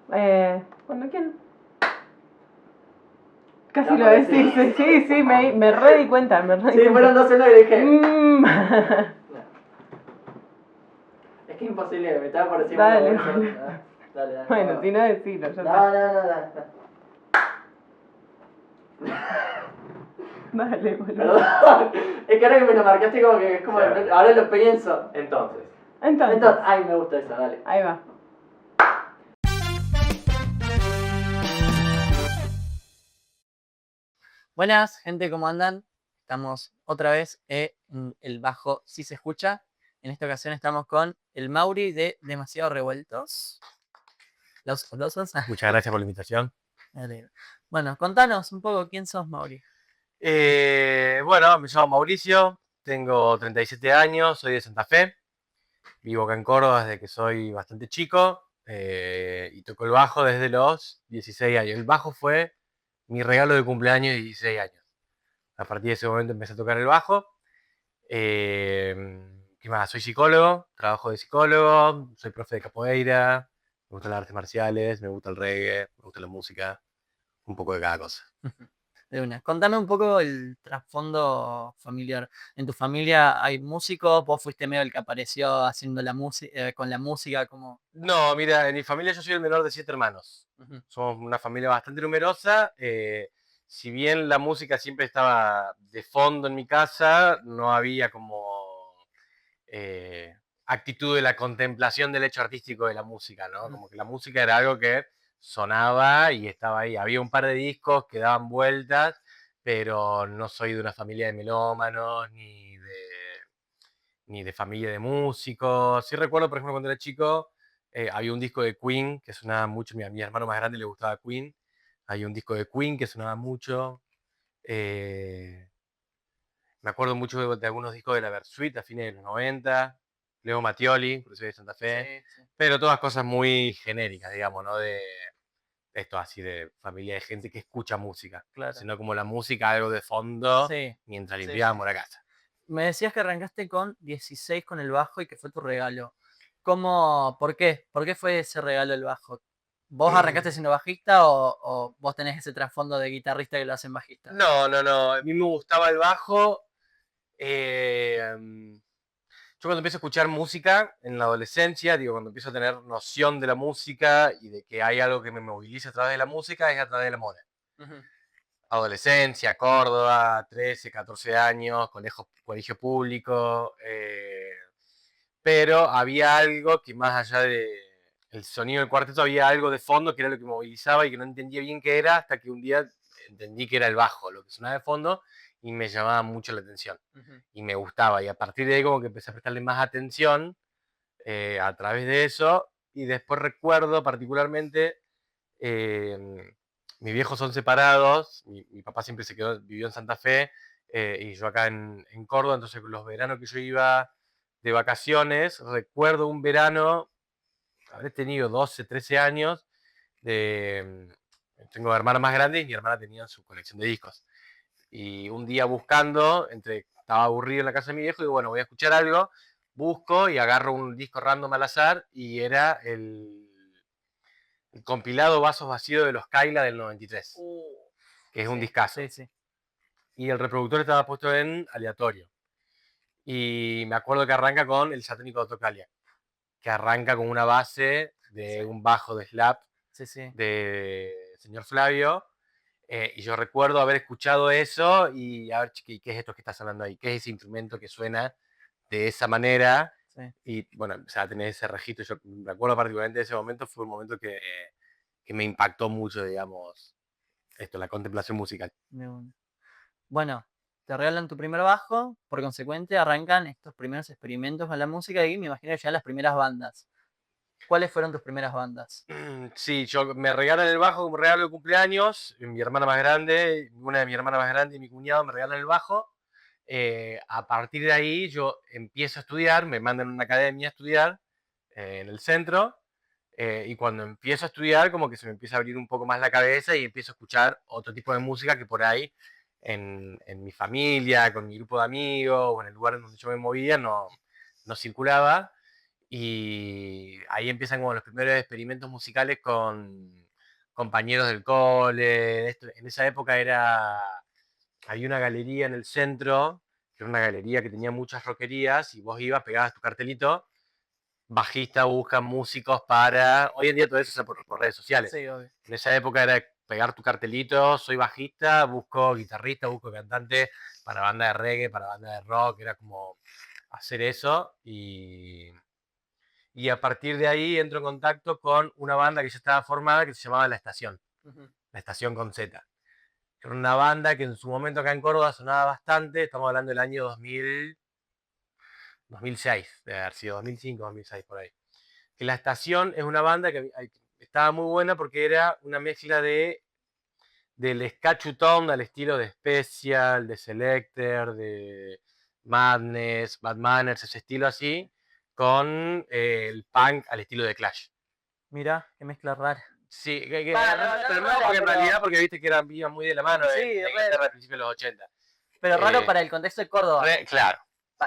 Bueno, ¿quién? Casi lo decís, sí, me re di cuenta, Sí, fueron 2-1 y dije. No. Es que es imposible, me estaba por encima Dale, de la bolsa. boludo. Dale. Bueno, si no decilo, ya No. Dale, boludo. Perdón. Es que ahora que me lo marcaste como que es como. Claro. Ahora lo pienso. Entonces. Ay, me gusta esa, dale. Ahí va. Buenas, gente, ¿cómo andan? Estamos otra vez en el bajo Si Se Escucha. En esta ocasión estamos con el Mauri de Demasiado Revueltos. Los aplausos. Muchas gracias por la invitación. Bueno, contanos un poco quién sos, Mauri. Bueno, me llamo Mauricio, tengo 37 años, soy de Santa Fe, vivo acá en Córdoba desde que soy bastante chico y toco el bajo desde los 16 años. El bajo fue mi regalo de cumpleaños de 16 años. A partir de ese momento empecé a tocar el bajo. ¿Qué más? Soy psicólogo, trabajo de psicólogo, soy profe de capoeira, me gustan las artes marciales, me gusta el reggae, me gusta la música, un poco de cada cosa. De una. Contame un poco el trasfondo familiar. ¿En tu familia hay músicos? ¿Vos fuiste medio el que apareció haciendo la música con la música? Como... No, mira, en mi familia yo soy el menor de 7 hermanos. Somos una familia bastante numerosa. Si bien la música siempre estaba de fondo en mi casa, no había como actitud de la contemplación del hecho artístico de la música, ¿no? Como que la música era algo que sonaba y estaba ahí. Había un par de discos que daban vueltas, pero no soy de una familia de melómanos ni de familia de músicos. Sí recuerdo, por ejemplo, cuando era chico, había un disco de Queen que sonaba mucho. Mi hermano más grande le gustaba Queen. Hay un disco de Queen que sonaba mucho. Me acuerdo mucho de algunos discos de la Versuit a fines de los 90. Leo Mattioli, por eso soy de Santa Fe. Sí. Pero todas cosas muy genéricas, digamos, ¿no? De esto así, de familia de gente que escucha música. Claro. Sino como la música, algo de fondo, Sí. mientras limpiábamos la casa. Me decías que arrancaste con 16 con el bajo y que fue tu regalo. ¿Cómo? ¿Por qué? ¿Por qué fue ese regalo el bajo? ¿Vos arrancaste siendo bajista o vos tenés ese trasfondo de guitarrista que lo hacen bajista? No. A mí me gustaba el bajo. Yo cuando empiezo a escuchar música en la adolescencia, digo, cuando empiezo a tener noción de la música y de que hay algo que me moviliza a través de la música, es a través de la moda. Adolescencia, Córdoba, 13, 14 años, colegio público, pero había algo que más allá del sonido del cuarteto, había algo de fondo que era lo que movilizaba y que no entendía bien qué era, hasta que un día entendí que era el bajo, lo que sonaba de fondo, y me llamaba mucho la atención. Y me gustaba, y a partir de ahí como que empecé a prestarle más atención a través de eso, y después recuerdo particularmente, mis viejos son separados, mi papá siempre vivió en Santa Fe, y yo acá en Córdoba, entonces los veranos que yo iba de vacaciones, recuerdo un verano, habré tenido 12, 13 años, tengo hermanas más grandes y mi hermana tenía su colección de discos. Y un día buscando, estaba aburrido en la casa de mi viejo y bueno, voy a escuchar algo, busco y agarro un disco random al azar y era el compilado Vasos Vacíos de los Kyla del 93, que es un discazo. Sí. Y el reproductor estaba puesto en aleatorio. Y me acuerdo que arranca con El Satánico de Tocalia, que arranca con una base de un bajo de slap de señor Flavio. Y yo recuerdo haber escuchado eso y a ver, ¿qué es esto que estás hablando ahí? ¿Qué es ese instrumento que suena de esa manera? Y bueno, empecé a tener ese registro. Yo me acuerdo particularmente de ese momento, fue un momento que me impactó mucho, digamos, la contemplación musical. Bueno, te regalan tu primer bajo, por consecuente arrancan estos primeros experimentos con la música y me imagino ya las primeras bandas. ¿Cuáles fueron tus primeras bandas? Sí, me regalan el bajo como regalo de cumpleaños. Mi hermana más grande, una de mis hermanas más grandes y mi cuñado me regalan el bajo. A partir de ahí yo empiezo a estudiar, me mandan a una academia a estudiar en el centro. Y cuando empiezo a estudiar, como que se me empieza a abrir un poco más la cabeza y empiezo a escuchar otro tipo de música que por ahí en mi familia, con mi grupo de amigos o en el lugar en donde yo me movía no circulaba. Y ahí empiezan como los primeros experimentos musicales con compañeros del cole. En esa época había una galería en el centro, que era una galería que tenía muchas rockerías, y vos ibas, pegabas tu cartelito, bajista busca músicos para... Hoy en día todo eso se hace por redes sociales. Sí, obvio. En esa época era pegar tu cartelito, soy bajista, busco guitarrista, busco cantante para banda de reggae, para banda de rock, era como hacer eso. Y a partir de ahí entro en contacto con una banda que ya estaba formada que se llamaba La Estación, La Estación con Z. Era una banda que en su momento acá en Córdoba sonaba bastante, estamos hablando del año 2006, debe haber sido 2005, 2006 por ahí. Que La Estación es una banda que estaba muy buena porque era una mezcla del ska chutón al estilo de Special, de Selecter, de Madness, Bad Manners, ese estilo así, con el punk al estilo de Clash. Mirá, qué mezcla rara. Sí, Pero no, porque en realidad porque viste que iban muy de la mano Sí, de Inglaterra a principios de los 80. Pero raro para el contexto de Córdoba. Claro.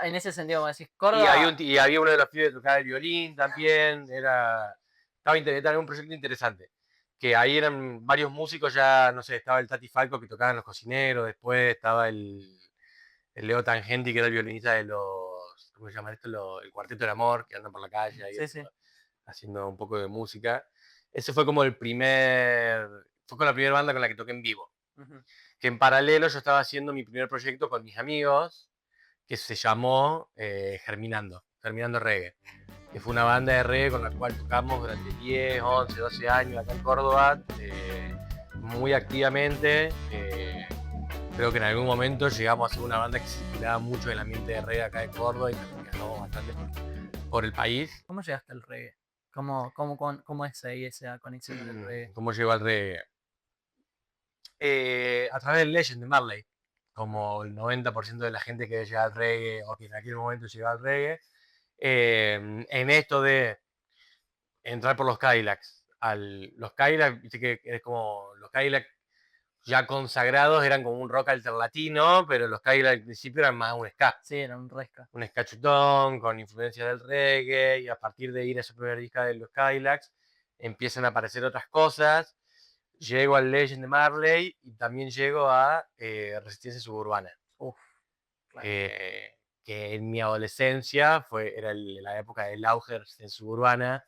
En ese sentido, como decís, Y Córdoba. había uno de los pibes que tocaba el violín también. Era un proyecto interesante. Que ahí eran varios músicos, ya, no sé, estaba el Tati Falco que tocaba en Los Cocineros, después estaba el Leo Tangenti que era el violinista de los, ¿cómo se llama esto? El Cuarteto del Amor, que andan por la calle ahí Sí. haciendo un poco de música. Ese fue como fue con la primera banda con la que toqué en vivo. Que en paralelo yo estaba haciendo mi primer proyecto con mis amigos, que se llamó Germinando Reggae, que fue una banda de reggae con la cual tocamos durante 10, 11, 12 años acá en Córdoba, muy activamente. Creo que en algún momento llegamos a ser una banda que circulaba mucho en el ambiente de reggae acá en Córdoba y también viajamos bastante por el país. ¿Cómo llegaste al reggae? ¿Cómo es ahí esa conexión con el reggae? ¿Cómo llegó al reggae? A través del Legend de Marley, como el 90% de la gente que llega al reggae o que en aquel momento llegaba al reggae, en esto de entrar por los Cadillacs. Los Cadillacs, viste que es como los Cadillacs ya consagrados eran como un rock alternatino, pero los Cadillacs al principio eran más un ska. Sí, era un resca. Un ska chutón con influencia del reggae, y a partir de ir a esa primera disca de los Cadillacs empiezan a aparecer otras cosas. Llego al Legend de Marley y también llego a Resistencia Suburbana. Claro. Que en mi adolescencia era la época del auge de Resistencia Suburbana,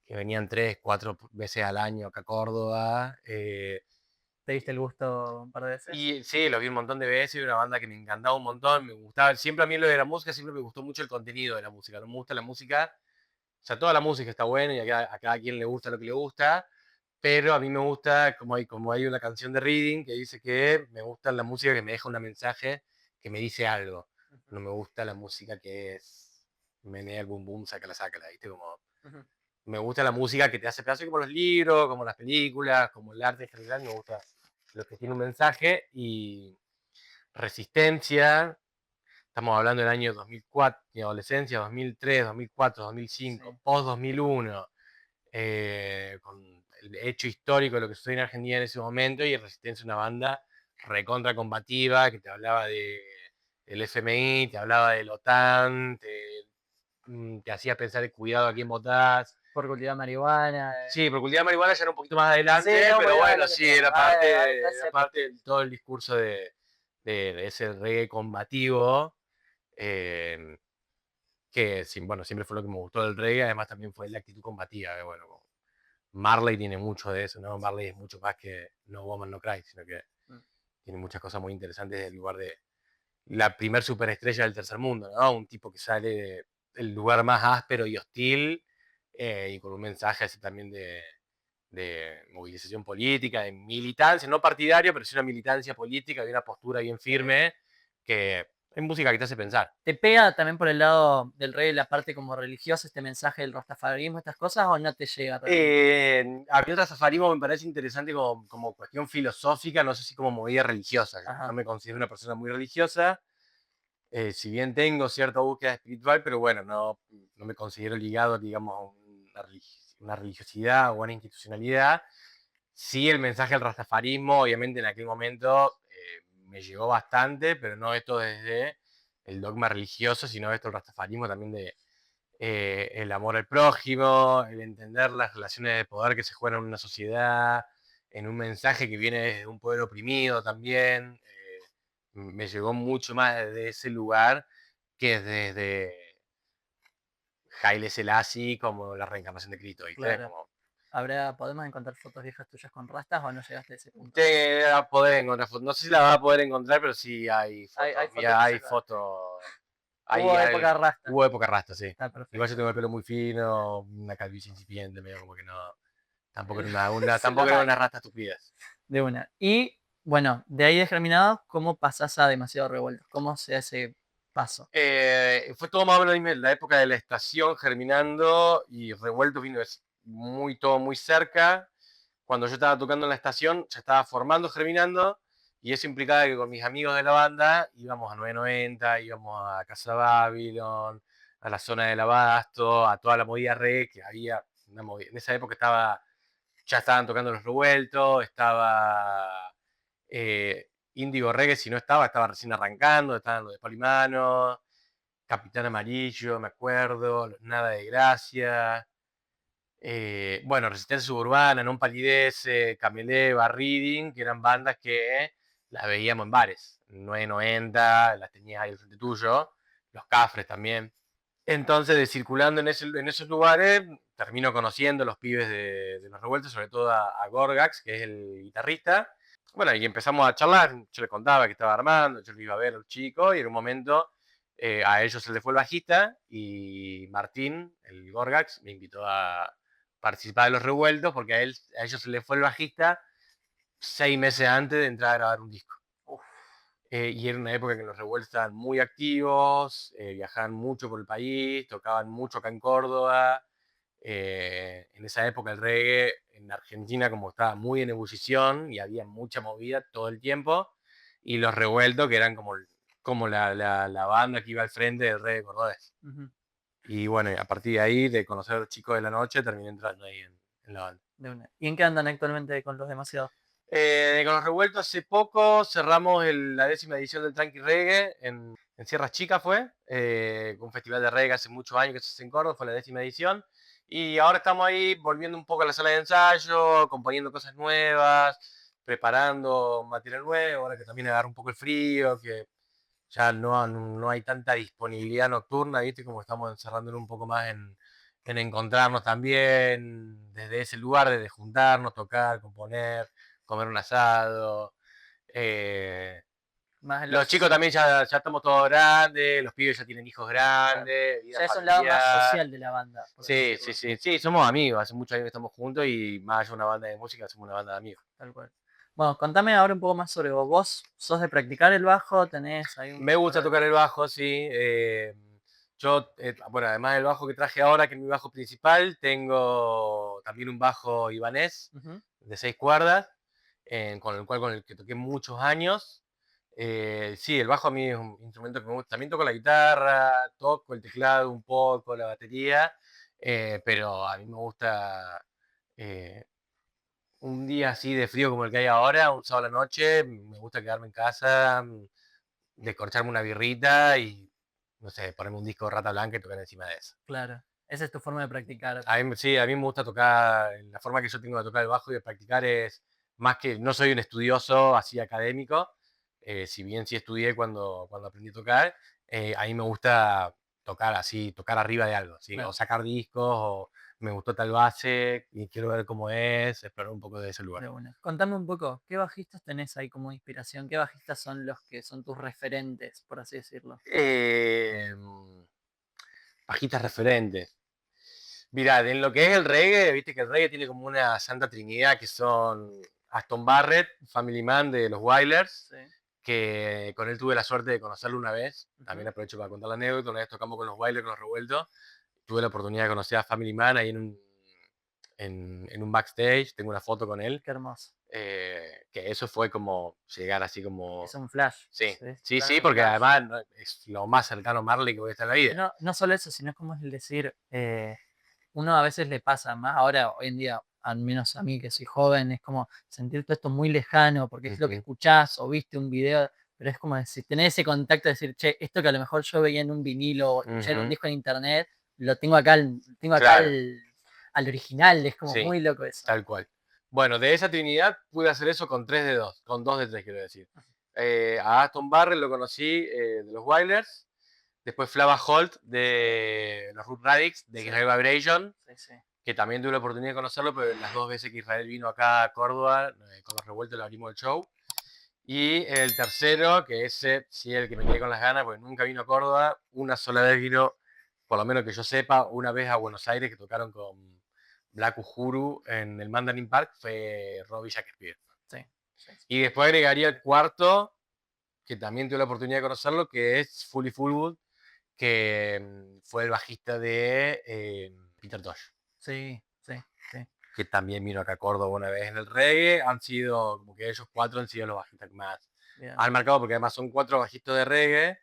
que venían 3, 4 veces al año acá a Córdoba. ¿Te diste el gusto un par de veces? Y sí, lo vi un montón de veces, y una banda que me encantaba un montón, me gustaba, siempre a mí lo de la música, siempre me gustó mucho el contenido de la música, no me gusta la música, o sea, toda la música está buena y a cada quien le gusta lo que le gusta, pero a mí me gusta, como hay una canción de Reading que dice que me gusta la música que me deja un mensaje, que me dice algo, no me gusta la música que es menea el boom boom, sácala, ¿viste? Como... Me gusta la música que te hace pedazo, como los libros, como las películas, como el arte en general, me gusta lo que tiene un mensaje. Y Resistencia, estamos hablando del año 2004, mi adolescencia, 2003, 2004, 2005, Sí. post 2001, con el hecho histórico de lo que sucedió en Argentina en ese momento, y Resistencia es una banda recontra combativa que te hablaba del FMI, te hablaba de la OTAN, te hacía pensar el cuidado a quién votás. Por cultivar marihuana. Sí, por cultivar marihuana ya era un poquito más adelante, Sí, no, pero bueno, bueno, sí, era sé. parte de todo el discurso de ese reggae combativo, que sí, bueno, siempre fue lo que me gustó del reggae, además también fue la actitud combativa, que bueno, Marley tiene mucho de eso, ¿no? Marley es mucho más que No Woman No Cry, sino que tiene muchas cosas muy interesantes del lugar de la primer superestrella del tercer mundo, ¿no? Un tipo que sale del lugar más áspero y hostil, y con un mensaje así también de movilización política, de militancia, no partidario, pero sí una militancia política y una postura bien firme, que es música que te hace pensar. ¿Te pega también por el lado del reggae la parte como religiosa, este mensaje del rastafarismo, estas cosas, o no te llega? A mí el rastafarismo me parece interesante como cuestión filosófica, no sé si como movida religiosa. Ajá. No me considero una persona muy religiosa, si bien tengo cierta búsqueda espiritual, pero bueno, no me considero ligado, digamos, a una religiosidad o a una institucionalidad. Sí, el mensaje del rastafarismo, obviamente en aquel momento me llegó bastante, pero no esto desde el dogma religioso, sino esto el rastafarismo también el amor al prójimo, el entender las relaciones de poder que se juegan en una sociedad, en un mensaje que viene desde un pueblo oprimido también. Me llegó mucho más desde ese lugar que desde Haile Selassie como la reencarnación de Cristo, ¿viste? Claro. Como, ¿Podemos encontrar fotos viejas tuyas con rastas o no llegaste a ese punto? te vas a poder encontrar fotos. No sé si la vas a poder encontrar, pero sí hay fotos. Hay fotos Mira, que hay sacaste. fotos. Hubo época rasta. Hubo época rasta, sí. Está perfecto. Igual yo tengo el pelo muy fino, una calvicie incipiente, medio como que no. Tampoco era Se tampoco nota era una ahí. rasta estupidez. De una. Y bueno, de ahí de Germinados, ¿cómo pasás a Demasiado Revuelto? ¿Cómo se hace paso? Fue todo más o menos la época de la estación germinando y Revuelto vino todo muy cerca. Cuando yo estaba tocando en la estación, ya estaba formando germinando y eso implicaba que con mis amigos de la banda íbamos a 990, íbamos a Casa Babylon, a la zona del Abasto, a toda la movida reggae que había. Una movida. En esa época ya estaban tocando los Revueltos, estaba Índigo Reggae, si no estaba recién arrancando, estaban los de Polimano, Capitán Amarillo, me acuerdo, Nada de Gracia, bueno, Resistencia Suburbana, Non Palidece, Camelé, Reading, que eran bandas que las veíamos en bares, 990, las tenías ahí al frente tuyo, los Cafres también. Entonces, circulando en esos lugares, termino conociendo los pibes de los Revueltos, sobre todo a Gorgax, que es el guitarrista. Bueno, y empezamos a charlar, yo les contaba que estaba armando, yo lo iba a ver a los chicos, y en un momento a ellos se les fue el bajista, y Martín, el Gorgax, me invitó a participar de los Revueltos, porque a ellos se les fue el bajista 6 meses antes de entrar a grabar un disco. Y era una época en que los Revueltos estaban muy activos, viajaban mucho por el país, tocaban mucho acá en Córdoba. En esa época el reggae en Argentina como estaba muy en ebullición y había mucha movida todo el tiempo. Y los Revueltos que eran como la banda que iba al frente del reggae cordobés. Ujú. Y bueno, a partir de ahí, de conocer a los chicos de la noche, terminé entrando ahí en la banda. De una. ¿Y en qué andan actualmente con los Demasiados? Con los Revueltos hace poco cerramos la 10ª edición del Tranqui Reggae en Sierras Chicas fue, un festival de reggae hace muchos años que se hace en Córdoba, fue la 10ª edición. Y ahora estamos ahí volviendo un poco a la sala de ensayo, componiendo cosas nuevas, preparando material nuevo, ahora que también agarra un poco el frío, que ya no hay tanta disponibilidad nocturna, ¿viste? Como estamos encerrándonos un poco más en encontrarnos también desde ese lugar, desde juntarnos, tocar, componer, comer un asado. Más Los chicos también ya estamos todos grandes, los pibes ya tienen hijos grandes, vida Ya es un lado más familiar. social de la banda. por así Sí, decirlo. sí, somos amigos, hace muchos años que estamos juntos y más allá de una banda de música, somos una banda de amigos. Tal cual. Bueno, contame ahora un poco más sobre vos. ¿Vos sos de practicar el bajo? ¿Tenés ahí un... Me gusta tocar el bajo, sí. Yo, bueno, además del bajo que traje ahora, que es mi bajo principal, tengo también un bajo ibanés Ujú. de 6 cuerdas, con el que toqué muchos años. Sí, el bajo a mí es un instrumento que me gusta. También toco la guitarra, toco el teclado un poco, la batería, pero a mí me gusta un día así de frío como el que hay ahora, un sábado a la noche, me gusta quedarme en casa, descorcharme una birrita y, no sé, ponerme un disco de Rata Blanca y tocar encima de eso. Claro. Esa es tu forma de practicar. Sí, a mí me gusta tocar, la forma que yo tengo de tocar el bajo y de practicar es más que, no soy un estudioso así académico, si bien sí estudié cuando aprendí a tocar, a mí me gusta tocar así, tocar arriba de algo, ¿sí? Claro. O sacar discos, o me gustó tal base y quiero ver cómo es, explorar un poco de ese lugar. De una. Contame un poco, ¿qué bajistas tenés ahí como inspiración? ¿Qué bajistas son los que son tus referentes, por así decirlo? Bajistas referentes. Mirá, en lo que es el reggae, viste que el reggae tiene como una santa trinidad que son Aston Barrett, Family Man de los Wailers, Sí. que con él tuve la suerte de conocerlo una vez. Ujú. También aprovecho para contar la anécdota. Una vez tocamos con los Wailers, con los Revueltos. Tuve la oportunidad de conocer a Family Man ahí en un backstage. Tengo una foto con él. Qué hermoso. Que eso fue como llegar así como... Es un flash. Sí, Es sí, totalmente porque flash. además es lo más cercano a Marley que voy a estar en la vida. No solo eso, sino es como es el decir, uno a veces le pasa más ahora, hoy en día, al menos a mí que soy joven, es como sentir todo esto muy lejano, porque es lo que Ujú. escuchás o viste un video, pero es como decir, tener ese contacto de decir, che, esto que a lo mejor yo veía en un vinilo o escuché en un Ujú. disco en internet, lo tengo acá, Claro. al original, es como Sí. muy loco eso. Tal cual. Bueno, de esa trinidad pude hacer eso con 3 de 2, con 2 de 3 quiero decir. A Aston Barrett lo conocí de los Wailers, después Flava Holt de los Root Radix, de Sí. Israel Vibration, Sí, sí. que también tuve la oportunidad de conocerlo, pero las 2 veces que Israel vino acá a Córdoba, con los revueltos le abrimos el show. Y el tercero, que ese sí el que me quedé con las ganas, porque nunca vino a Córdoba, una sola vez vino, por lo menos que yo sepa, una vez a Buenos Aires que tocaron con Black Uhuru en el Mandarin Park, fue Robbie Shakespeare. Sí. Y después agregaría el cuarto, que también tuve la oportunidad de conocerlo, que es Fully Fullwood, que fue el bajista de Peter Tosh, Sí, sí, sí. que también vino acá a Córdoba una vez en el reggae. Han sido, como que ellos 4 han sido los bajistas que más Bien. han marcado, porque además son 4 bajistas de reggae,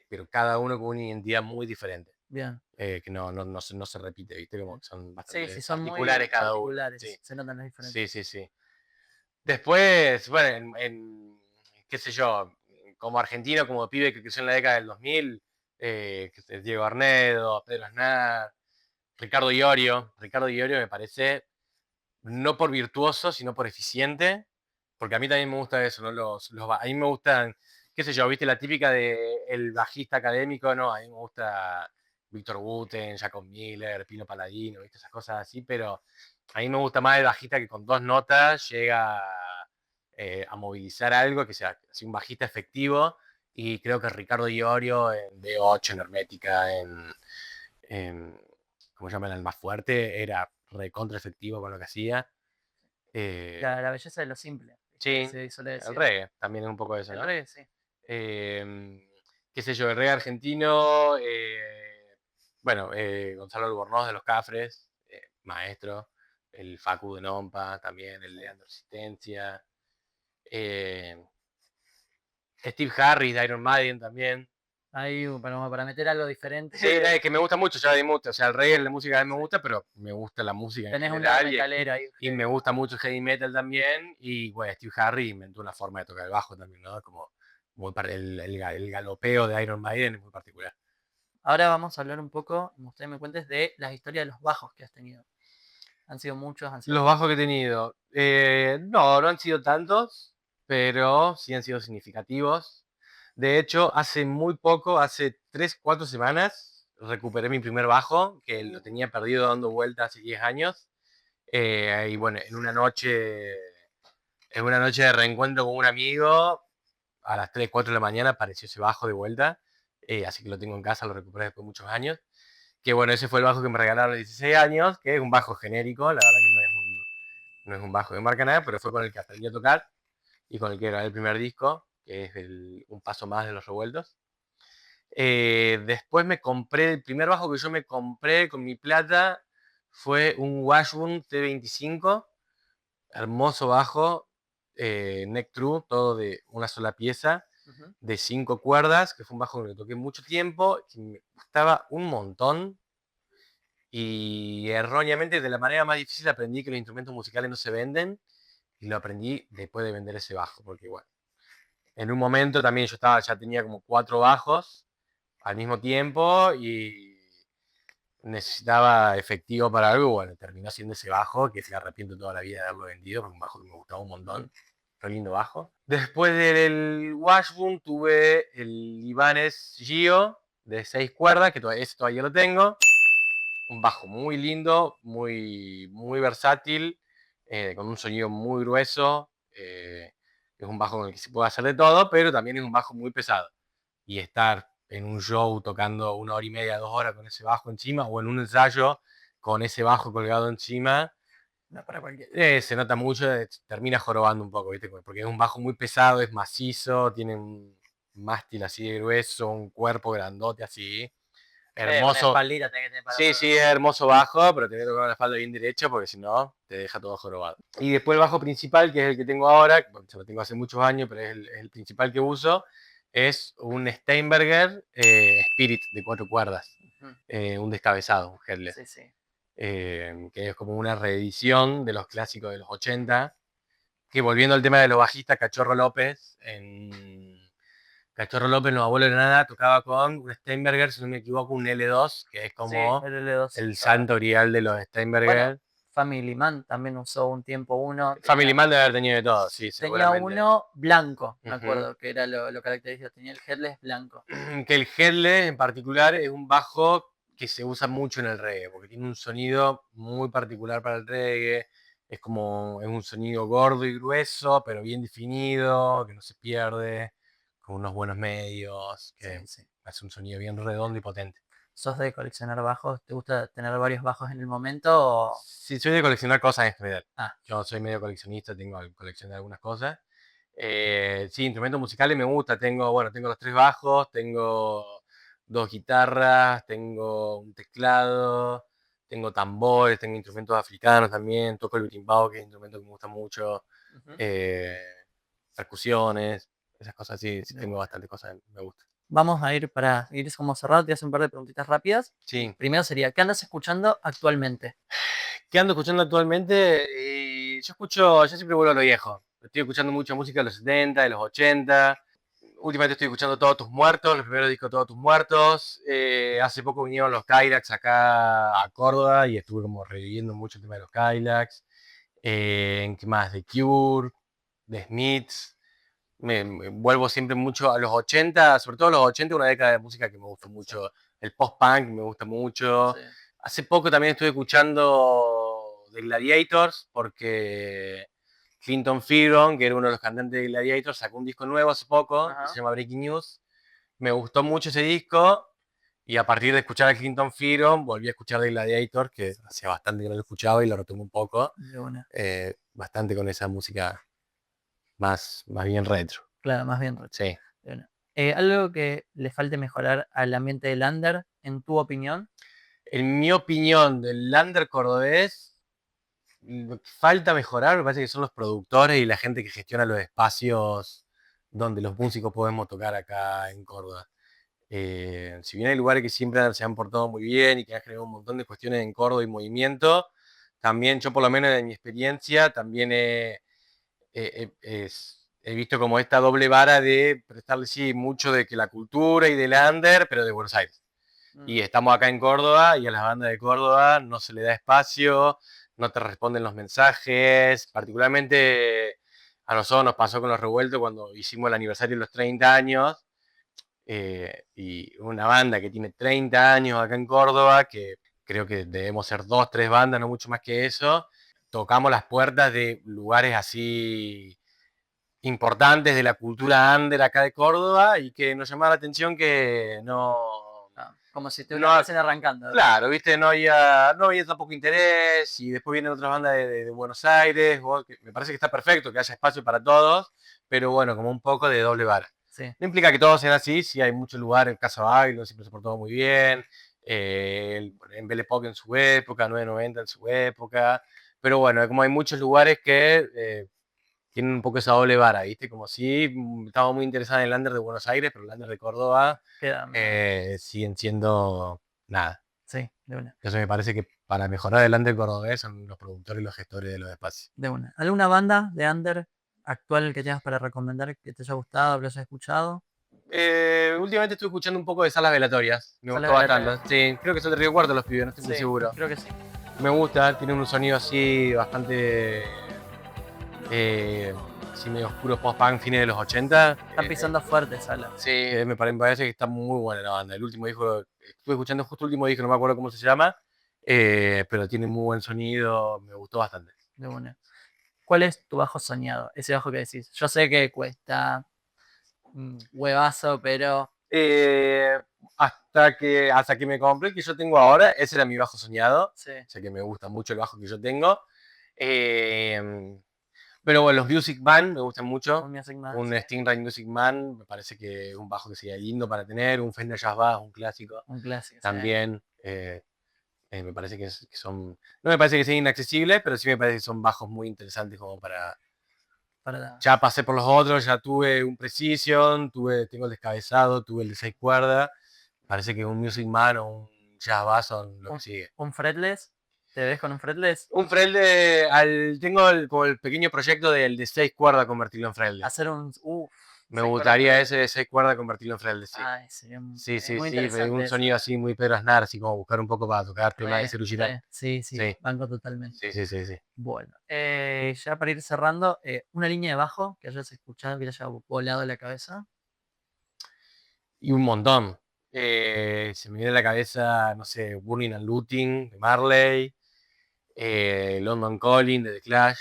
pero cada uno con una identidad muy diferente. Bien. Que no se repite, ¿viste? Como que son bastante Sí, son muy particulares cada uno. particulares. Sí. Se notan las diferencias. Sí. Después, bueno, qué sé yo, como argentino, como pibe que creció en la década del 2000, Diego Arnedo, Pedro Aznar, Ricardo Iorio. Ricardo Iorio me parece, no por virtuoso, sino por eficiente, porque a mí también me gusta eso, ¿no? A mí me gustan, qué sé yo, ¿viste? La típica de el bajista académico, ¿no? A mí me gusta Víctor Guten, Jacob Miller, Pino Palladino, ¿viste? Esas cosas así, pero a mí me gusta más el bajista que con 2 notas llega a movilizar algo, que sea así un bajista efectivo, y creo que Ricardo Iorio en D8, en Hermética, en ¿cómo se llama? En el más fuerte, era recontra efectivo con lo que hacía. La belleza de lo simple. Sí, Se suele el decir. reggae también es un poco eso, El ¿no? reggae, sí. Qué sé yo, el reggae argentino, bueno, Gonzalo Albornoz de Los Cafres, maestro, el Facu de Nompa también, el Leandro Resistencia, Steve Harris de Iron Maiden también. Ahí, para meter algo diferente. Sí, que me gusta mucho, ya me gusta, o sea, el reggae, la música a mí me gusta, pero me gusta la música en Tenés un general. metalero ahí. Y me gusta mucho el heavy metal también. Y bueno, Steve Harris inventó una forma de tocar el bajo también, ¿no? Como el galopeo de Iron Maiden es muy particular. Ahora vamos a hablar un poco, me gustaría que me cuentes de las historias de los bajos que has tenido. Han sido muchos, han sido Los bajos que he tenido, no han sido tantos, pero sí han sido significativos. De hecho, hace muy poco, hace 3, 4 semanas, recuperé mi primer bajo, que lo tenía perdido dando vueltas hace 10 años. Y bueno, en una noche de reencuentro con un amigo, a las 3, 4 de la mañana apareció ese bajo de vuelta. Así que lo tengo en casa, lo recuperé después de muchos años. Que bueno, ese fue el bajo que me regalaron a los 16 años, que es un bajo genérico, la verdad que no es un bajo de marca nada, pero fue con el que aprendí a tocar y con el que grabé el primer disco, que es un paso más de Los Revueltos. Después me compré, el primer bajo que yo me compré con mi plata fue un Washburn T25, hermoso bajo, neck true, todo de una sola pieza, de 5 cuerdas, que fue un bajo que toqué mucho tiempo, que me gustaba un montón. Y erróneamente, de la manera más difícil, aprendí que los instrumentos musicales no se venden. Y lo aprendí después de vender ese bajo, porque bueno, en un momento también yo ya tenía como 4 bajos al mismo tiempo y necesitaba efectivo para algo. Bueno, terminó siendo ese bajo, que se arrepiento toda la vida de haberlo vendido, porque un bajo que me gustaba un montón. Re lindo bajo. Después del Washburn tuve el Ibanez Gio de 6 cuerdas, que ese todavía lo tengo. Un bajo muy lindo, muy versátil, con un sonido muy grueso. Es un bajo con el que se puede hacer de todo, pero también es un bajo muy pesado. Y estar en un show tocando 1 hora y media, 2 horas con ese bajo encima, o en un ensayo con ese bajo colgado encima, no para cualquiera. se nota mucho, termina jorobando un poco, ¿viste? Porque es un bajo muy pesado, es macizo, tiene un mástil así de grueso, un cuerpo grandote así. Hermoso. Sí, es hermoso bajo, pero tenés que tocar la espalda bien derecha porque si no, te deja todo jorobado. Y después el bajo principal, que es el que tengo ahora, porque lo tengo hace muchos años, pero es el principal que uso, es un Steinberger Spirit de 4 cuerdas, un descabezado, un headless. Sí, sí. Que es como una reedición de los clásicos de los 80, que volviendo al tema de los bajistas, Cachorro López Cachorro López, los abuelos de nada, tocaba con un Steinberger, si no me equivoco, un L2, que es como el L2. el santo grial de los Steinberger. Bueno, Family Man también usó un tiempo uno. Family Man debe haber tenido de todo, sí, Tenía seguramente. uno blanco, me Ujú. acuerdo, que era lo característico. Tenía el headless blanco. Que el headless en particular es un bajo que se usa mucho en el reggae, porque tiene un sonido muy particular para el reggae. Es un sonido gordo y grueso, pero bien definido, que no se pierde, con unos buenos medios, que hace un sonido bien redondo y potente. ¿Sos de coleccionar bajos? ¿Te gusta tener varios bajos en el momento? Sí, soy de coleccionar cosas en general. Ah. Yo soy medio coleccionista, tengo colección de algunas cosas. Sí, instrumentos musicales me gusta. Tengo los 3 bajos, tengo 2 guitarras, tengo un teclado, tengo tambores, tengo instrumentos africanos también, toco el berimbau, que es un instrumento que me gusta mucho, percusiones, esas cosas sí, tengo bastantes cosas, me gusta. Vamos a ir para ir como cerrado, te hace un par de preguntitas rápidas. Sí. Primero sería, ¿qué andas escuchando actualmente? ¿Qué ando escuchando actualmente? Yo siempre vuelvo a lo viejo. Estoy escuchando mucha música de los 70, de los 80. Últimamente estoy escuchando Todos Tus Muertos, los primeros discos de Todos Tus Muertos. Hace poco vinieron los Kylax acá a Córdoba y estuve como reviviendo mucho el tema de los Kylax. ¿Qué más? The Cure, The Smiths. Me vuelvo siempre mucho a los 80, sobre todo los 80, una década de música que me gusta mucho. El post-punk me gusta mucho. Sí. Hace poco también estuve escuchando The Gladiators, porque Clinton Fearon, que era uno de los cantantes de Gladiators, sacó un disco nuevo hace poco, que se llama Breaking News. Me gustó mucho ese disco, y a partir de escuchar a Clinton Fearon, volví a escuchar The Gladiators, que hacía bastante que no lo escuchaba y lo retomé un poco. Bastante con esa música más bien retro. Claro, más bien retro. Sí. ¿Algo que le falte mejorar al ambiente del under, en tu opinión? En mi opinión, del under cordobés, lo que falta mejorar me parece que son los productores y la gente que gestiona los espacios donde los músicos podemos tocar acá en Córdoba. Si bien hay lugares que siempre se han portado muy bien y que han generado un montón de cuestiones en Córdoba y movimiento, también yo por lo menos en mi experiencia también he visto como esta doble vara de prestarle sí mucho de que la cultura y del under, pero de Buenos Aires. Y estamos acá en Córdoba y a las bandas de Córdoba no se le da espacio, no te responden los mensajes. Particularmente a nosotros nos pasó con Los Revueltos cuando hicimos el aniversario de los 30 años. Y una banda que tiene 30 años acá en Córdoba, que creo que debemos ser 2, 3 bandas, no mucho más que eso. Tocamos las puertas de lugares así importantes de la cultura under acá de Córdoba y que nos llamaba la atención que como si estuviesen arrancando. Claro, viste, no había tampoco interés, y después vienen otras bandas de Buenos Aires, me parece que está perfecto que haya espacio para todos, pero bueno, como un poco de doble vara. Sí. No implica que todo sea así, sí hay muchos lugares, Casa Bailo siempre se portó muy bien, en Belle Époque en su época, 990 en su época, pero bueno, como hay muchos lugares que tienen un poco esa doble vara, ¿viste? Como si estamos muy interesados en el under de Buenos Aires, pero el under de Córdoba siguen siendo nada. Sí, de una. Entonces me parece que para mejorar el under cordobés son los productores y los gestores de los espacios. De una. ¿Alguna banda de under actual que tengas para recomendar que te haya gustado, que lo hayas escuchado? Últimamente estoy escuchando un poco de Salas Velatorias. Me gustó bastante. Sí, creo que son de Río Cuarto los pibes, no estoy muy seguro. Creo que sí. Me gusta, tiene un sonido así bastante así medio oscuro, post-punk, fines de los 80. Están pisando fuerte, Sala. Sí, me parece que está muy buena la banda. El último disco, estuve escuchando justo el último disco, no me acuerdo cómo se llama, pero tiene muy buen sonido, me gustó bastante. De buena. ¿Cuál es tu bajo soñado? Ese bajo que decís. Yo sé que cuesta un huevazo, pero... Hasta que me compré el que yo tengo ahora, ese era mi bajo soñado. Sí. O sea que me gusta mucho el bajo que yo tengo. Pero bueno, los Music Man me gustan mucho. Un Stingray Music Man me parece que es un bajo que sería lindo para tener. Un Fender Jazz Bass, un clásico. Un clásico. También. Me parece que son. No me parece que sean inaccesibles, pero sí me parece que son bajos muy interesantes como para. Ya pasé por los otros, ya tuve un Precision, tengo el descabezado, tuve el de 6 cuerdas. Parece que un Music Man o un Jazz Bass son lo que sigue. ¿Un fretless? ¿Te ves con un fretless? Un fretless, tengo como el pequeño proyecto del de 6 cuerdas convertirlo en fretless. Hacer un... Me Seis gustaría cuerdas. ese de 6 cuerdas convertirlo en Fredel, sí. Ay, sería muy Sí, sí, interesante un eso. sonido así muy Pedro Aznar, así como buscar un poco para tocar temas de Re, Cerugita. sí, sí, Sí, banco totalmente. sí. Bueno, ya para ir cerrando, una línea de bajo que hayas escuchado, que te haya volado la cabeza. Y un montón. Se me viene a la cabeza, no sé, Burning and Looting de Marley, London Calling de The Clash,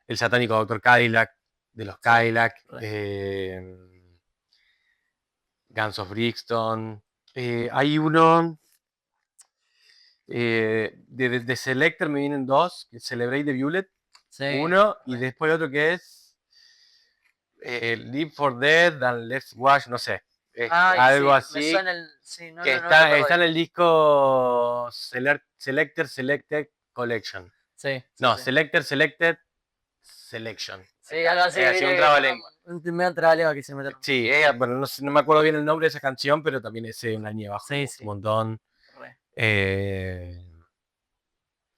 el satánico Dr. Cadillac de los Cadillac, Guns of Brixton. Hay uno de Selector, me vienen dos, que es Celebrate the Violet, Sí, uno, y después otro que es Live for Dead and Let's Watch, no sé. ay, Algo me así. suena el. Sí, no, Que no lo recuerdo está en bien. el disco Selected Collection. Sí, No, sí. Selected Selection. Sí, algo así. Así un trabalengua. Un medio trabalengua que se me Sí, bueno, no me acuerdo bien el nombre de esa canción, pero también es una línea abajo. Sí, sí. Un montón. Re.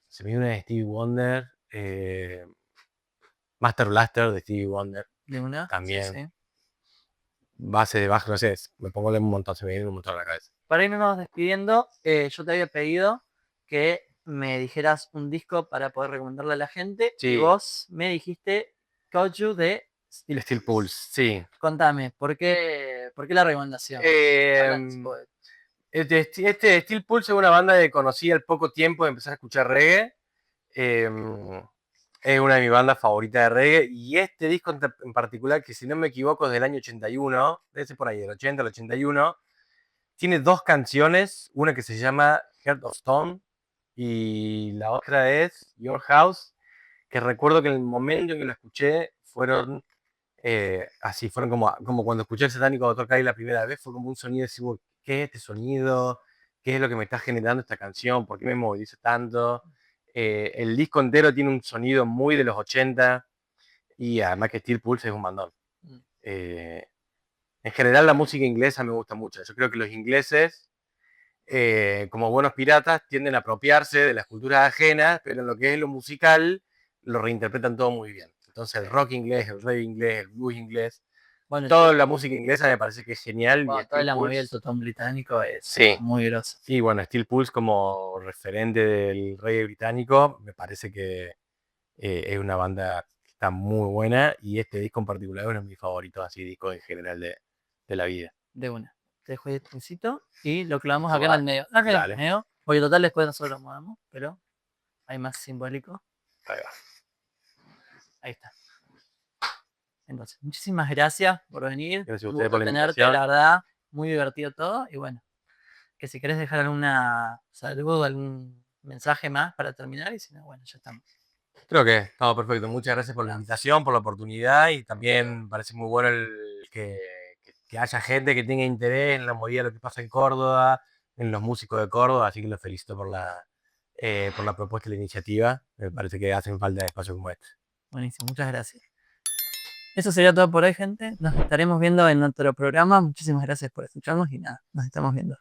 Se me dio una de Stevie Wonder. Master Blaster de Stevie Wonder. De una. También. Sí. Base de bajo, no sé, me pongo un montón, se me viene un montón a la cabeza. Para irnos despidiendo, yo te había pedido que me dijeras un disco para poder recomendarle a la gente. Sí. Y vos me dijiste Koju de. Y el Steel Pulse, sí. Contame, ¿por qué la recomendación? Este Steel Pulse es una banda que conocí al poco tiempo de empezar a escuchar reggae. Es una de mis bandas favoritas de reggae. Y este disco en particular, que si no me equivoco es del año 81, debe ser por ahí, del 80 al 81, tiene dos canciones. Una que se llama Heart of Stone y la otra es Your House, que recuerdo que en el momento en que lo escuché fueron así, fueron como cuando escuché el satánico Dr. Kai la primera vez, fue como un sonido así, ¿qué es este sonido? ¿Qué es lo que me está generando esta canción? ¿Por qué me moviliza tanto? El disco entero tiene un sonido muy de los 80 y además que Steel Pulse es un bandón. En general la música inglesa me gusta mucho. Yo creo que los ingleses, como buenos piratas, tienden a apropiarse de las culturas ajenas, pero en lo que es lo musical lo reinterpretan todo muy bien. Entonces el rock inglés, el reggae inglés, el blues inglés, bueno, toda la música inglesa me parece que es genial. Bueno, y toda la movida del totón británico es sí, muy grosa. Y bueno, Steel Pulse como referente del reggae británico, me parece que es una banda que está muy buena y este disco en particular es uno de mis favoritos, así discos en general de la vida. De una. Te dejo el pincito y lo clavamos acá en el medio. Acá en el medio. Porque total después nosotros lo movemos, pero hay más simbólico. Ahí va. Ahí está. Entonces, muchísimas gracias por venir. Gracias a ustedes por la tenerte, invitación. la verdad, muy divertido todo. Y bueno, que si querés dejar alguna saludo, algún mensaje más para terminar, y si no, bueno, ya estamos. Creo que estamos perfecto. Muchas gracias por la invitación, por la oportunidad y también parece muy bueno que haya gente que tenga interés en la movida de lo que pasa en Córdoba, en los músicos de Córdoba, así que los felicito por la propuesta y la iniciativa. Me parece que hacen falta espacios como este. Buenísimo, muchas gracias. Eso sería todo por hoy, gente. Nos estaremos viendo en otro programa. Muchísimas gracias por escucharnos y nada, nos estamos viendo.